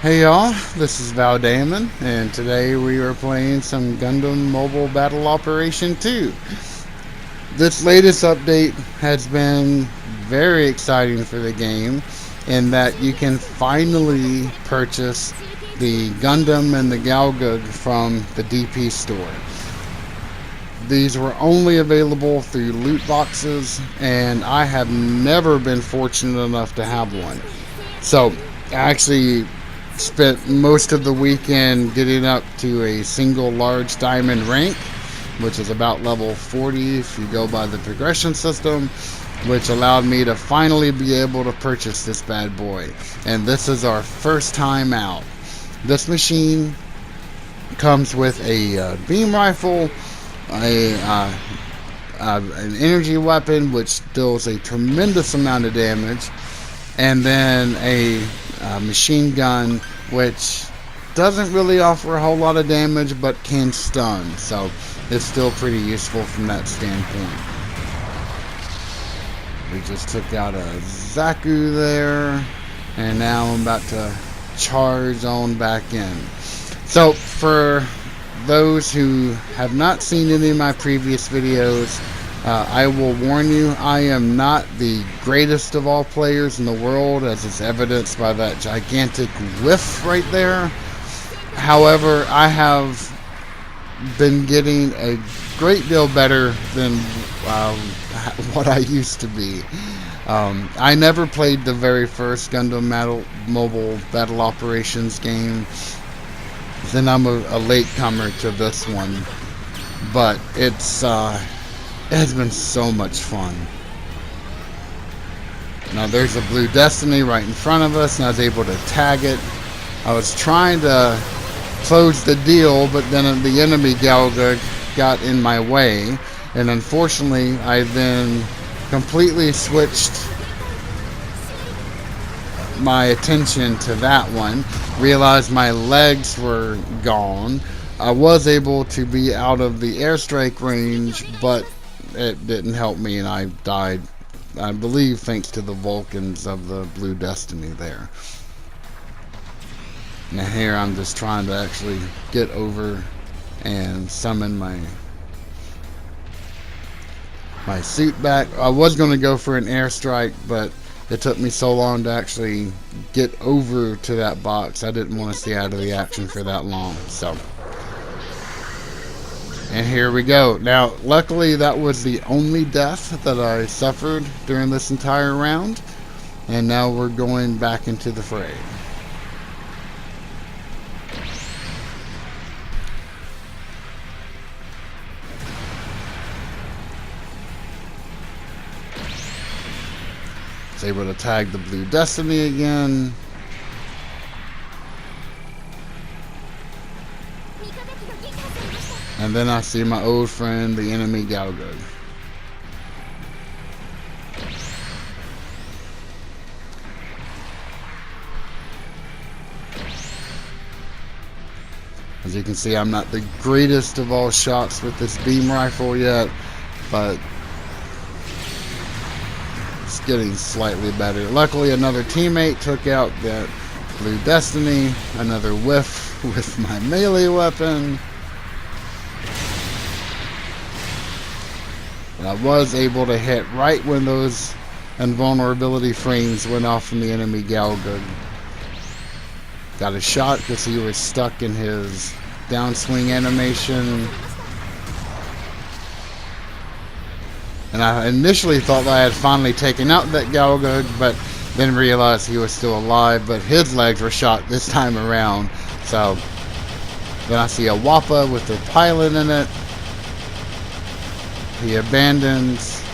Hey y'all, this is Val Damon, and today we are playing some Gundam Mobile Battle Operation 2. This latest update has been very exciting for the game in that you can finally purchase the Gundam and the Galgoog from the DP store. These were only available through loot boxes, and I have never been fortunate enough to have one. So, I actually spent most of the weekend getting up to a single large diamond rank, which is about level 40 if you go by the progression system, which allowed me to finally be able to purchase this bad boy. And this is our first time out. This machine comes with a beam rifle, an energy weapon which deals a tremendous amount of damage, and then a machine gun which doesn't really offer a whole lot of damage but can stun, so it's still pretty useful from that standpoint. We just took out a Zaku there, and now I'm about to charge on back in. So for those who have not seen any of my previous videos, I will warn you, I am not the greatest of all players in the world, as is evidenced by that gigantic whiff right there. However, I have been getting a great deal better than what I used to be. I never played the very first Gundam Mobile Battle Operations game. Then I'm a latecomer to this one, but it has been so much fun. Now there's a Blue Destiny right in front of us, and I was able to tag it. I was trying to close the deal, but then the enemy Galgoog got in my way, and unfortunately I then completely switched my attention to that one, realized my legs were gone. I was able to be out of the airstrike range, but it didn't help me, and I died, I believe, thanks to the Vulcans of the Blue Destiny there. Now here I'm just trying to actually get over and summon my suit back. I was going to go for an airstrike, but it took me so long to actually get over to that box. I didn't want to stay out of the action for that long. So, and here we go. Now, luckily that was the only death that I suffered during this entire round. And now we're going back into the fray. Able to tag the Blue Destiny again. And then I see my old friend, the enemy Galgoog. As you can see, I'm not the greatest of all shots with this beam rifle yet, but getting slightly better. Luckily, another teammate took out that Blue Destiny. Another whiff with my melee weapon. And I was able to hit right when those invulnerability frames went off from the enemy Galgoog. Got a shot because he was stuck in his downswing animation. And I initially thought that I had finally taken out that Galgoog, but then realized he was still alive, but his legs were shot this time around. So then I see a Wappa with the pilot in it. He abandons.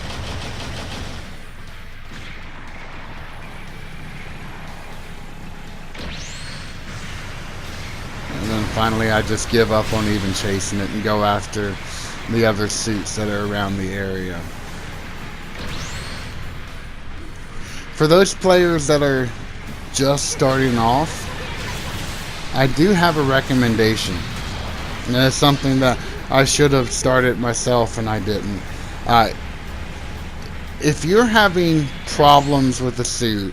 And then finally I just give up on even chasing it and go after the other suits that are around the area. For those players that are just starting off, I do have a recommendation. And it's something that I should have started myself and I didn't. If you're having problems with the suit,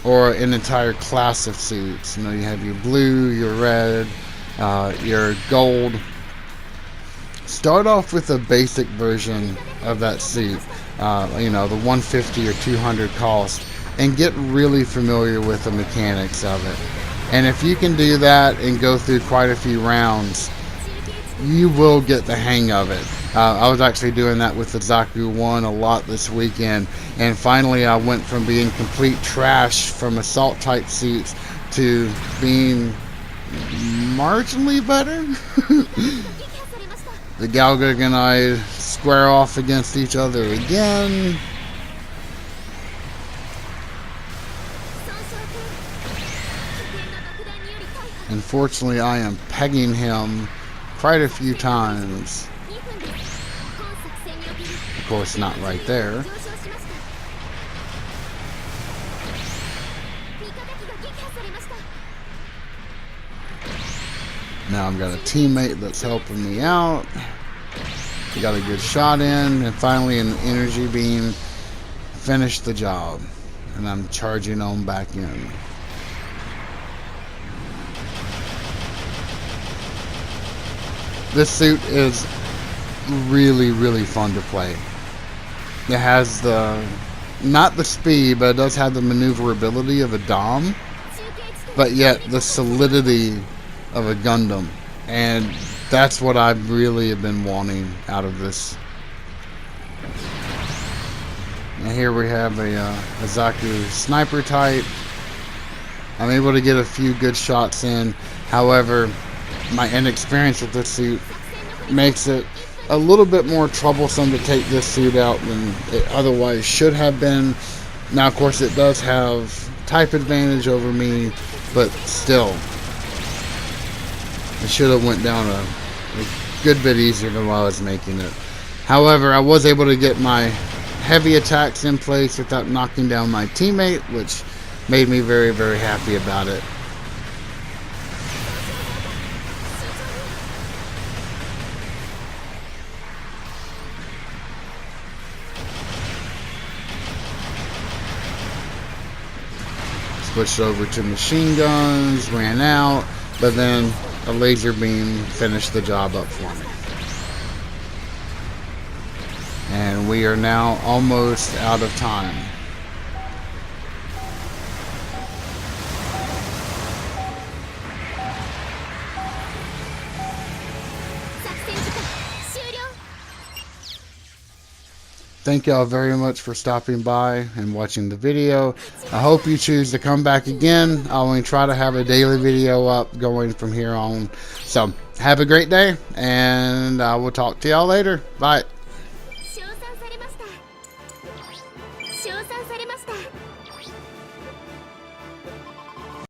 or an entire class of suits. You know, you have your blue, your red, your gold. Start off with a basic version of that suit, you know, the 150 or 200 cost, and get really familiar with the mechanics of it. And if you can do that and go through quite a few rounds, you will get the hang of it. I was actually doing that with the Zaku 1 a lot this weekend, and finally I went from being complete trash from assault type suits to being marginally better. The Galgoog and I square off against each other again. Unfortunately, I am pegging him quite a few times. Of course, not right there. Now I've got a teammate that's helping me out. We got a good shot in, and finally an energy beam finished the job. And I'm charging on back in. This suit is really, really fun to play. It has not the speed, but it does have the maneuverability of a Dom, but yet the solidity of a Gundam, and that's what I really have been wanting out of this. And here we have a Zaku sniper type. I'm able to get a few good shots in. However, my inexperience with this suit makes it a little bit more troublesome to take this suit out than it otherwise should have been. Now, of course, it does have type advantage over me, but still, it should have went down a good bit easier than while I was making it. However, I was able to get my heavy attacks in place without knocking down my teammate, which made me very, very happy about it. Switched over to machine guns, ran out, but then a laser beam finished the job up for me. And we are now almost out of time. Thank y'all very much for stopping by and watching the video. I hope you choose to come back again. I'll only try to have a daily video up going from here on. So have a great day, and I will talk to y'all later. Bye.